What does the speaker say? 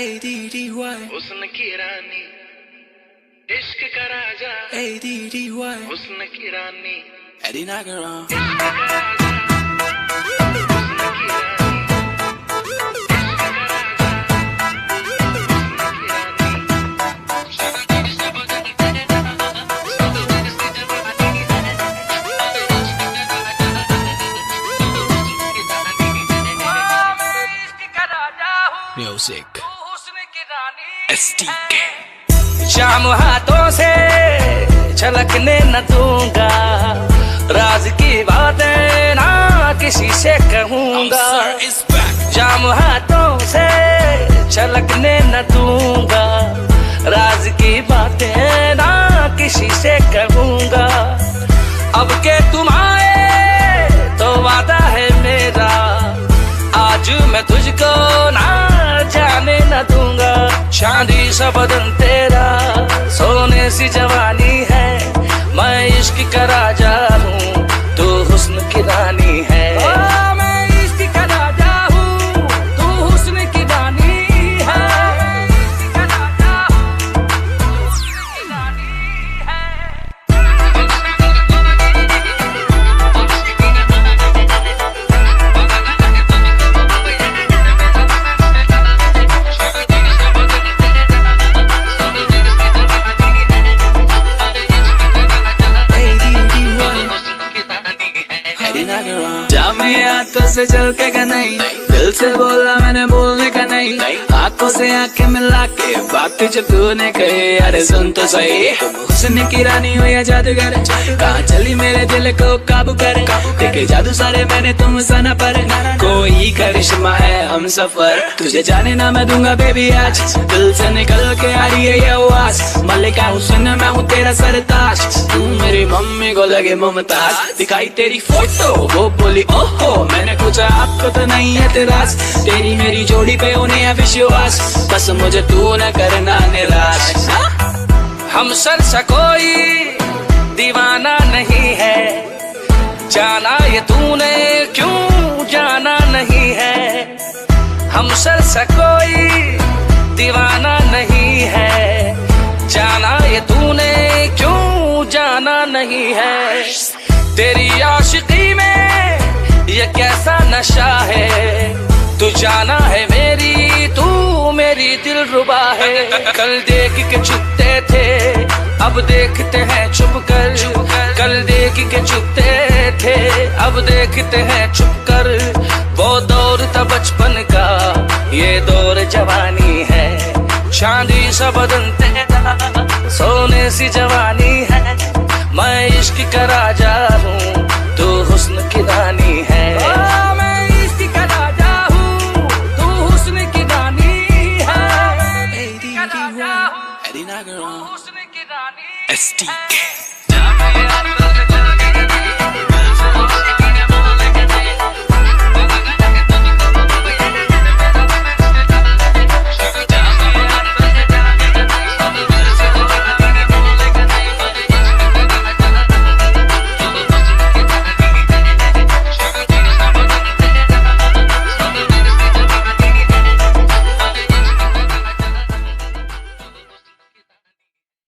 ADDY हुस्न की रानी, इश्क का राजा। ADDY हुस्न की रानी, Eddie Nagaron इश्क का राजा। हुस्न की रानी, इश्क का राजा। हुस्न की रानी। Music हुस्न की रानी STK शाम हाथों से छलकने न दूंगा, राज की बातें ना किसी से कहूंगा। शाम हाथों से छलकने न दूंगा, राज की बातें ना किसी से कहूंगा। अब के तुम आए तो वादा है मेरा, आज मैं तुझको ना जाने न दूंगा। चांदी सा बदन तेरा, सोने सी जवानी है, मैं इश्क का राजा हूँ, तू हुस्न की रानी है। मैं इश्क का राजा हूँ, तू हुस्न की रानी है। इश्क का राजा हूँ, तू हुस्न की रानी है। जामे हाथों से चल के का नहीं, दिल से बोला मैंने बोलने का नहीं, आंखों से आंखें मिला के बातें जब तूने कही, अरे सुन तो सही, तुम हुस्न की रानी हो या जादूगर, कहाँ चली मेरे दिल को काबू कर, देखे जादू सारे मैंने तुम सना पर, कोई करिश्मा है हम सफर, तुझे जाने ना मैं दूंगा बेबी आज, दिल से निकल के आ रही है ये आवाज, मल्लिका हुस्न मैं हूँ तेरा सरताज, तू मेरी मम्मी को लगे मुमताज, दिखाई तेरी फोटो वो बोली ओहो, मैंने पूछा आपको तो नहीं है तेरास, तेरी मेरी जोड़ी पे होने है विश्वास, बस मुझे तू न करना निराश। हम सर सा कोई दीवाना नहीं है, जाना ये तूने क्यों जाना नहीं है। हम सर सा कोई दीवाना नहीं है, जाना ये तूने क्यों जाना नहीं है। तेरी आशिकी में ये कैसा नशा है, तू जाना है मेरी, तू मेरी दिलरुबा है। कल देख के चुपते थे, अब देखते हैं चुप कर, कल देख के चुपते थे, अब देखते हैं चुप कर। वो दौर था बचपन का, ये दौर जवानी है, चांदी सा बदन तेरा, सोने सी जवानी है, मैं इश्क का राजा हूँ, तू हुस्न की रानी है। मैं इश्क का राजा हूँ, तू हुस्न की रानी है। ADDY Eddie Nagaron हुस्न की रानी STK